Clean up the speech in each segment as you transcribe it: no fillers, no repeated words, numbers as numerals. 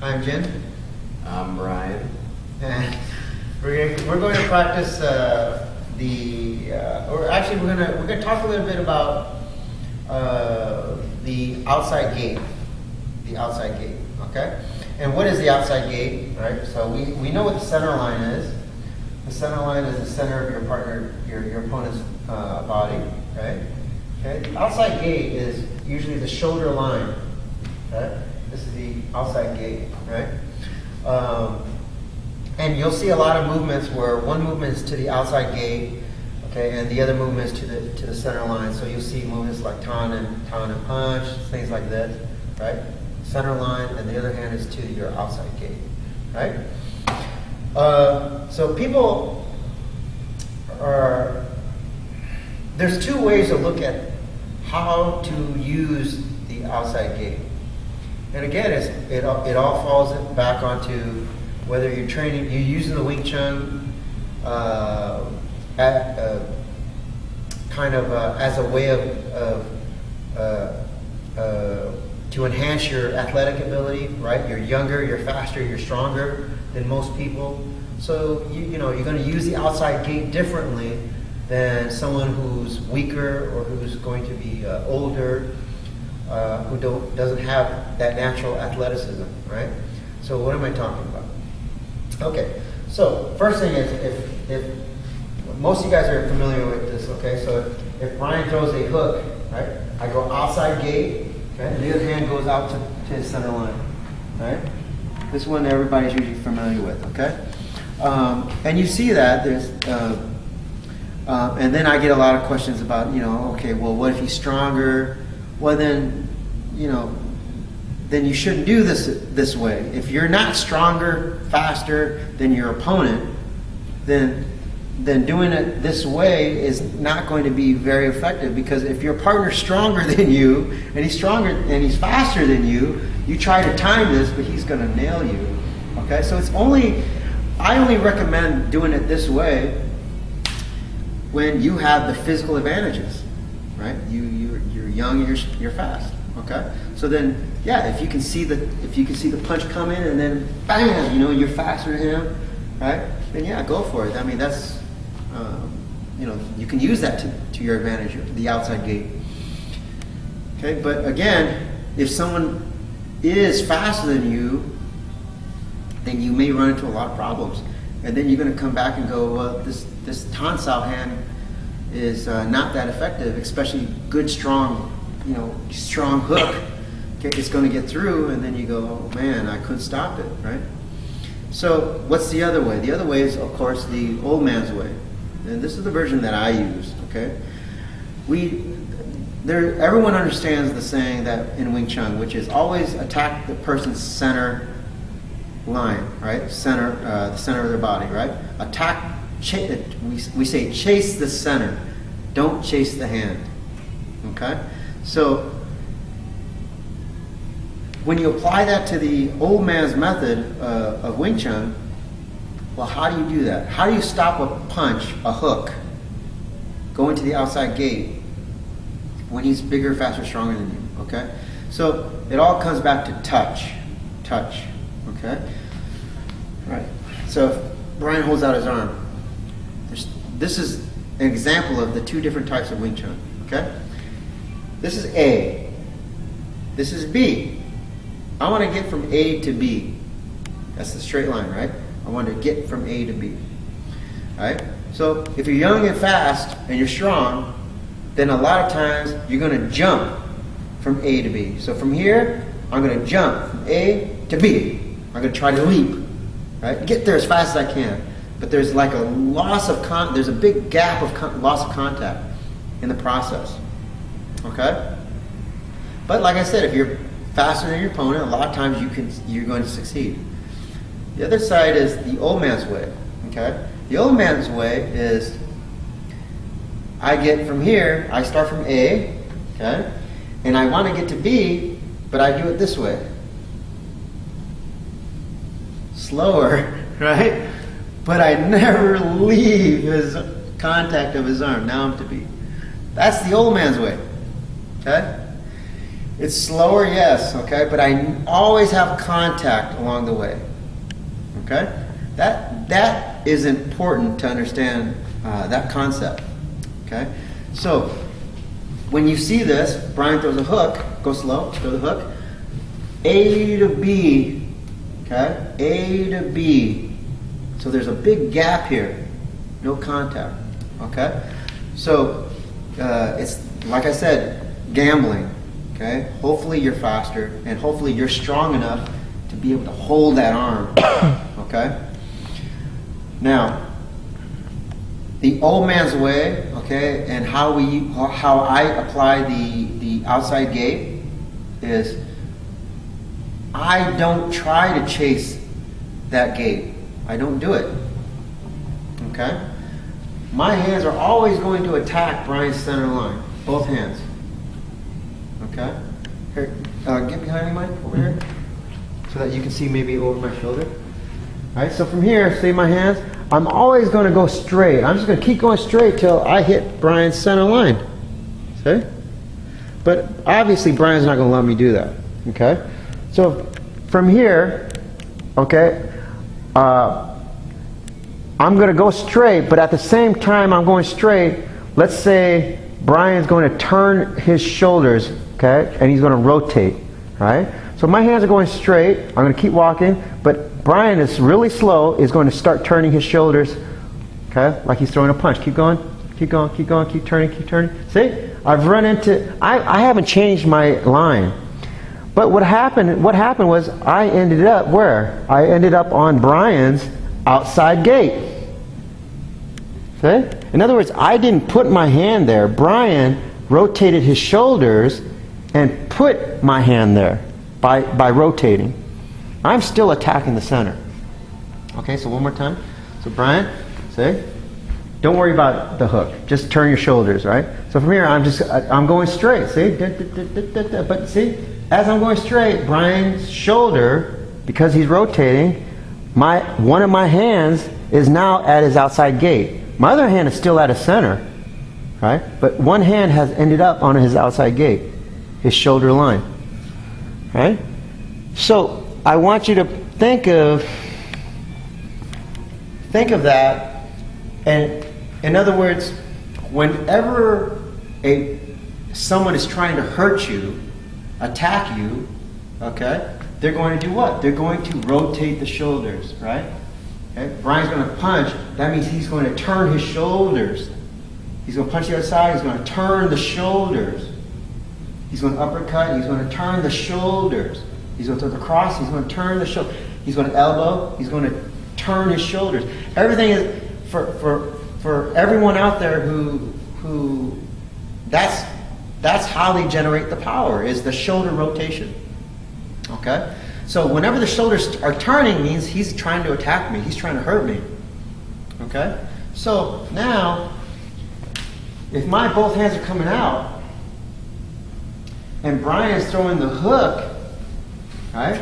I'm Jin, I'm Ryan. and we're going to practice we're going to talk a little bit about the outside gate. The outside gate, okay? And what is the outside gate, right? So we know what the center line is. The center line is the center of your partner, your opponent's body, right? Okay. The outside gate is usually the shoulder line. Okay. This is the outside gate, right? And you'll see a lot of movements where one movement is to the outside gate, okay, and the other movement is to the center line. So you'll see movements like Tan and punch, things like this, right? Center line, and the other hand is to your outside gate, right? So people there's two ways to look at how to use the outside gate. And again, it all falls back onto whether you're using the Wing Chun as a way to enhance your athletic ability, right? You're younger, you're faster, you're stronger than most people. So you're going to use the outside gate differently than someone who's weaker or who's going to be older, who doesn't have that natural athleticism, right? So what am I talking about? Okay, so first thing is if most of you guys are familiar with this, okay? So if Brian throws a hook, right? I go outside gate, okay? And the other hand goes out to his center line, right? This one everybody's usually familiar with, okay? And you see that there's, and then I get a lot of questions about, okay, well, what if he's stronger? Well, then, then you shouldn't do this way. If you're not stronger, faster than your opponent, then doing it this way is not going to be very effective, because if your partner's stronger than you and he's faster than you, you try to time this, but he's going to nail you. Okay, so I only recommend doing it this way when you have the physical advantages, right? You're young, you're fast. Okay, so then if you can see the punch come in and then bam, you're faster than him, right? Then go for it. I mean, that's you can use that to your advantage, the outside gate. Okay, but again, if someone is faster than you, then you may run into a lot of problems, and then you're going to come back and go, well, this Tan Sao hand is not that effective, especially good strong hook. Okay, it's going to get through, and then you go, oh man, I couldn't stop it, right? So what's the other way? The other way is, of course, the old man's way. And this is the version that I use, okay? Everyone understands the saying that in Wing Chun, which is always attack the person's center line, right? The center of their body, right? We say chase the center, don't chase the hand, okay? So when you apply that to the old man's method of Wing Chun, well, how do you do that? How do you stop a punch, a hook, going to the outside gate when he's bigger, faster, stronger than you? Okay, so it all comes back to touch. Okay, all right. So if Brian holds out his arm, this is an example of the two different types of Wing Chun. Okay, this is A. This is B. I want to get from A to B. That's the straight line, right? I want to get from A to B. All right? So if you're young and fast and you're strong, then a lot of times you're going to jump from A to B. So from here, I'm going to jump from A to B. I'm going to try to leap, right? Get there as fast as I can. But there's like a loss of there's a big gap of loss of contact in the process. Okay? But like I said, if you're faster than your opponent, a lot of times you're going to succeed. The other side is the old man's way. Okay? The old man's way is I get from here, I start from A, okay? And I want to get to B, but I do it this way. Slower, right? But I never leave his contact of his arm. Now I'm to B. That's the old man's way. Okay? It's slower, yes, okay, but I always have contact along the way. Okay? That is important to understand that concept. Okay? So, when you see this, Brian throws a hook, go slow, throw the hook. A to B, okay? A to B. So there's a big gap here. No contact, okay? So, it's, like I said, gambling, okay? Hopefully you're faster, and hopefully you're strong enough to be able to hold that arm, okay? Now, the old man's way, okay, and how I apply the outside gate is I don't try to chase that gate. I don't do it. Okay? My hands are always going to attack Brian's center line. Both hands. Okay? Here, get behind me, Mike, over here. So that you can see maybe over my shoulder. Alright, so from here, see my hands? I'm always going to go straight. I'm just going to keep going straight till I hit Brian's center line. See? But obviously Brian's not going to let me do that. Okay? So from here, okay, I'm going to go straight, but at the same time I'm going straight, let's say Brian's going to turn his shoulders, okay, and he's going to rotate, right? So my hands are going straight, I'm going to keep walking, but Brian is really slow, is going to start turning his shoulders, okay, like he's throwing a punch. Keep going, keep going, keep going, keep turning, keep turning. See? I've run into, I haven't changed my line. But what happened was I ended up where? I ended up on Brian's outside gate. See? In other words, I didn't put my hand there. Brian rotated his shoulders and put my hand there by rotating. I'm still attacking the center. Okay, so one more time. So Brian, see? Don't worry about the hook. Just turn your shoulders, right? So from here, I'm going straight. See? But see, as I'm going straight, Brian's shoulder, because he's rotating, one of my hands is now at his outside gate. My other hand is still at his center, right? But one hand has ended up on his outside gate, his shoulder line, right? So I want you to think of that, and in other words, whenever someone is trying to hurt you, attack you, okay, they're going to do what? They're going to rotate the shoulders, right? Okay? Brian's going to punch. That means he's going to turn his shoulders. He's going to punch the other side. He's going to turn the shoulders. He's going to uppercut. He's going to turn the shoulders. He's going to throw the cross. He's going to turn the shoulder. He's going to elbow. He's going to turn his shoulders. Everything is for everyone out there who that's how they generate the power, is the shoulder rotation. Okay? So whenever the shoulders are turning means he's trying to attack me. He's trying to hurt me. Okay? So now, if my both hands are coming out and Brian is throwing the hook, right?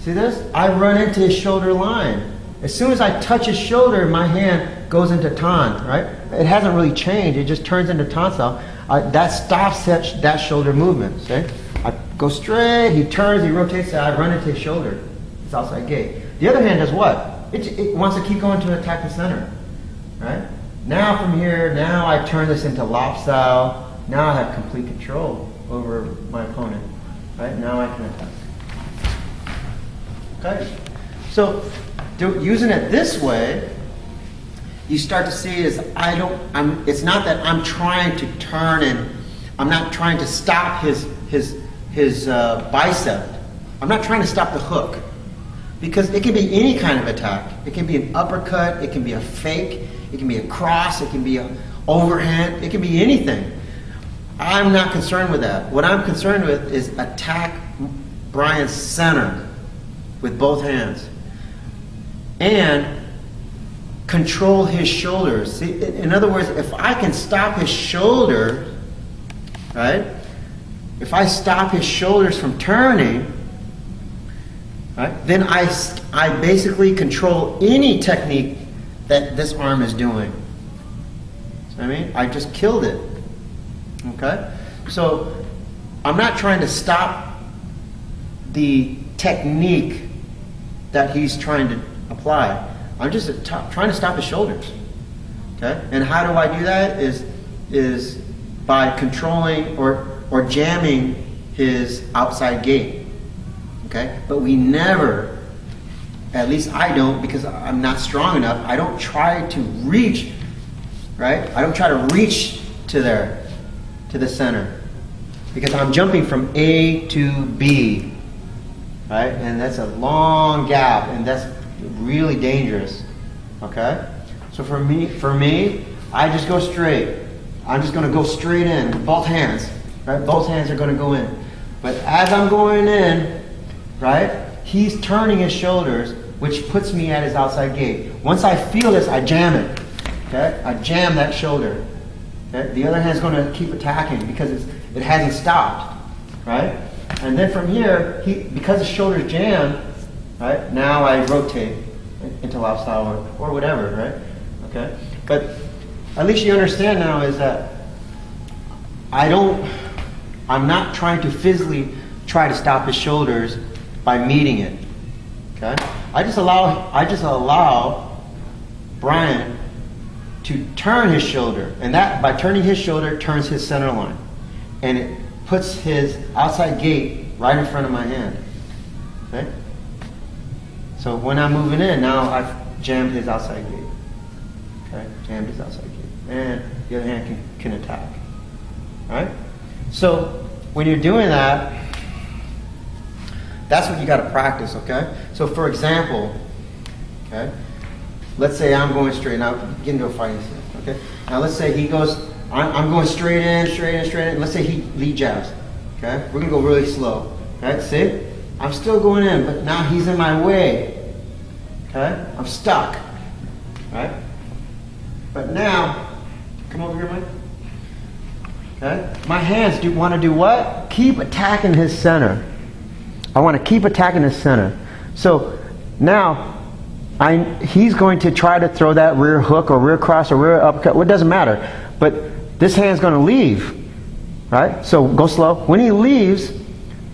See this? I run into his shoulder line. As soon as I touch his shoulder, my hand goes into tan, right? It hasn't really changed. It just turns into tan style. That stops that shoulder movement, see? I go straight, he turns, he rotates, I run into his shoulder. It's outside gate. The other hand does what? It wants to keep going to attack the center, right? Now from here, now I turn this into lop style. Now I have complete control over my opponent, right? Now I can attack. Okay? So, using it this way, you start to see it's not that I'm trying to turn and I'm not trying to stop his bicep. I'm not trying to stop the hook, because it can be any kind of attack. It can be an uppercut, it can be a fake, it can be a cross, it can be an overhand, it can be anything. I'm not concerned with that. What I'm concerned with is attack Brian's center with both hands and control his shoulders. See, in other words, if I can stop his shoulder, right? If I stop his shoulders from turning, right, then I basically control any technique that this arm is doing. See what I mean? I just killed it. Okay? So I'm not trying to stop the technique that he's trying to apply. I'm just trying to stop his shoulders. Okay? And how do I do that? Is by controlling or jamming his outside gate. Okay? But we never, at least I don't, because I'm not strong enough, I don't try to reach, right? I don't try to reach to there, to the center. Because I'm jumping from A to B, right? And that's a long gap, and that's really dangerous, okay? So for me, I just go straight. I'm just going to go straight in, both hands, right? Both hands are going to go in. But as I'm going in, right, he's turning his shoulders, which puts me at his outside gate. Once I feel this, I jam it, okay? I jam that shoulder. Okay? The other hand's going to keep attacking because it hasn't stopped, right? And then from here, because his shoulder's jammed, right, now I rotate into lifestyle or whatever, right? Okay? But at least you understand now is that I'm not trying to physically try to stop his shoulders by meeting it. Okay? I just allow Brian to turn his shoulder, and that by turning his shoulder turns his center line, and it puts his outside gate right in front of my hand. Okay? So when I'm moving in, now I've jammed his outside gate. Okay? Jammed his outside gate, and the other hand can attack. All right? So when you're doing that, that's what you got to practice. Okay? So for example, okay, let's say I'm going straight. Now get into a fighting scene. Okay? Now let's say he goes. I'm going straight in, straight in, straight in. Let's say he lead jabs. Okay? We're gonna go really slow. Okay? See? I'm still going in, but now he's in my way. Okay? I'm stuck. Right? But now, come over here, Mike. Okay? My hands want to do what? Keep attacking his center. I want to keep attacking his center. So now he's going to try to throw that rear hook or rear cross or rear uppercut. Well, it doesn't matter. But this hand's going to leave. Right? So go slow. When he leaves,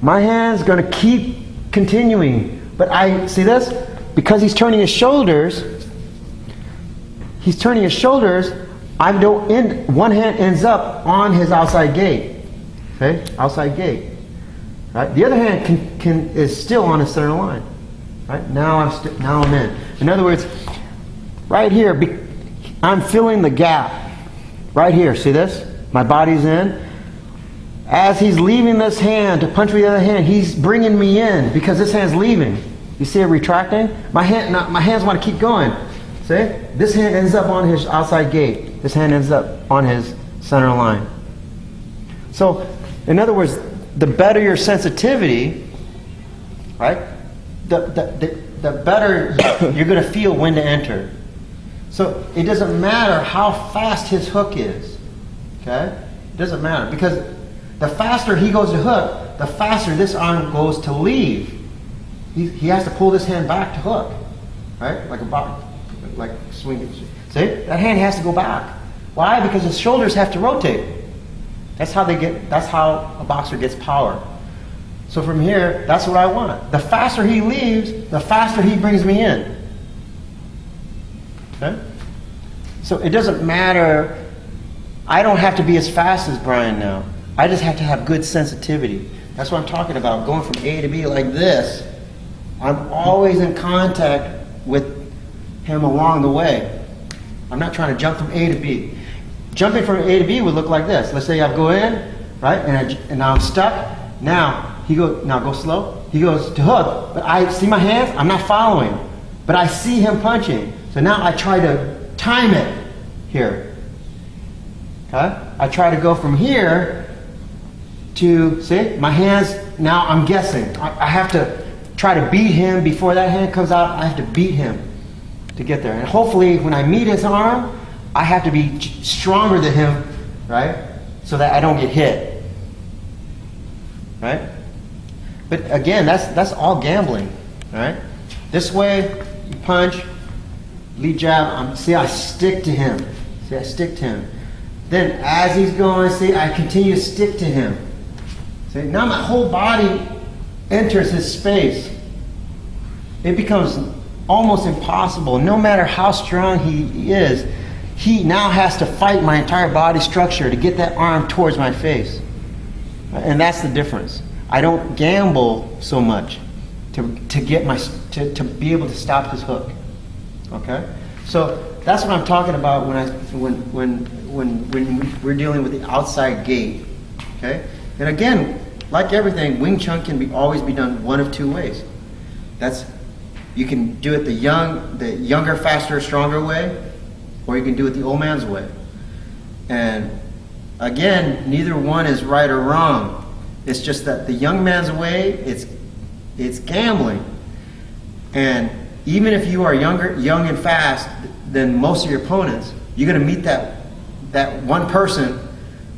my hand's going to keep continuing. But I see this? Because he's turning his shoulders, one hand ends up on his outside gate. Okay? Outside gate. Right? The other hand is still on his center line. Right? Now I'm in. In other words, right here, I'm filling the gap. Right here, see this? My body's in. As he's leaving this hand to punch with the other hand, he's bringing me in because this hand's leaving. You see it retracting? My hands want to keep going. See? This hand ends up on his outside gate. This hand ends up on his center line. So, in other words, the better your sensitivity, right? The better you're going to feel when to enter. So it doesn't matter how fast his hook is. Okay? It doesn't matter because the faster he goes to hook, the faster this arm goes to leave. He has to pull this hand back to hook, right? Like a box, like swinging. See, that hand has to go back. Why? Because his shoulders have to rotate. That's how a boxer gets power. So from here, that's what I want. The faster he leaves, the faster he brings me in. Okay? So it doesn't matter. I don't have to be as fast as Brian now. I just have to have good sensitivity. That's what I'm talking about. Going from A to B like this. I'm always in contact with him along the way. I'm not trying to jump from A to B. Jumping from A to B would look like this. Let's say I go in, right, and now I'm stuck. Now go slow. He goes to hook, but I see my hands. I'm not following, but I see him punching. So now I try to time it here. Okay? I try to go from here to, see, my hands, now I'm guessing. I have to try to beat him before that hand comes out. I have to beat him to get there. And hopefully when I meet his arm, I have to be stronger than him, right? So that I don't get hit. Right? But again, that's all gambling. Right? This way, you punch, lead jab, see I stick to him. See, I stick to him. Then as he's going, see, I continue to stick to him. See? Okay, now my whole body enters his space. It becomes almost impossible. No matter how strong he is, he now has to fight my entire body structure to get that arm towards my face. And that's the difference. I don't gamble so much to get to be able to stop his hook. Okay? So that's what I'm talking about when we're dealing with the outside gate. Okay? And again, like everything, Wing Chun can always be done one of two ways. You can do it the younger, faster, stronger way, or you can do it the old man's way. And again, neither one is right or wrong. It's just that the young man's way, it's gambling. And even if you are young and fast than most of your opponents, you're going to meet that one person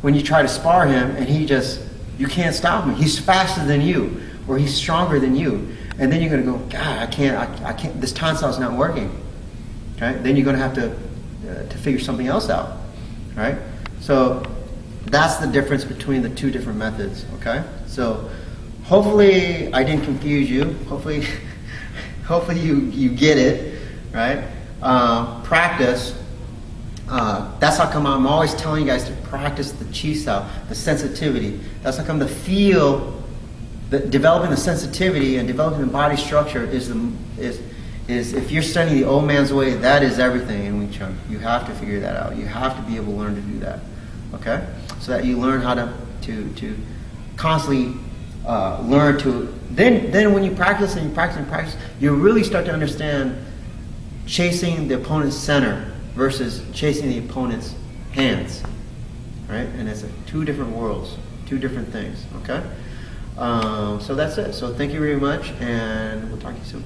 when you try to spar him, and you can't stop him. He's faster than you, or he's stronger than you. And then you're going to go, God, I can't, this Tansao is not working. Okay? Then you're going to have to figure something else out. Right? So that's the difference between the two different methods. Okay? So hopefully I didn't confuse you. Hopefully you get it. Right? Practice. That's how come I'm always telling you guys to practice the Chi Sao, the sensitivity. That's how come the feel. Developing the sensitivity and developing the body structure is if you're studying the old man's way, that is everything in Wing Chun. You have to figure that out. You have to be able to learn to do that. Okay? So that you learn how to constantly learn to then when you practice and you practice, you really start to understand chasing the opponent's center versus chasing the opponent's hands. Right? And it's two different worlds, two different things. Okay? So that's it. So thank you very much, and we'll talk to you soon.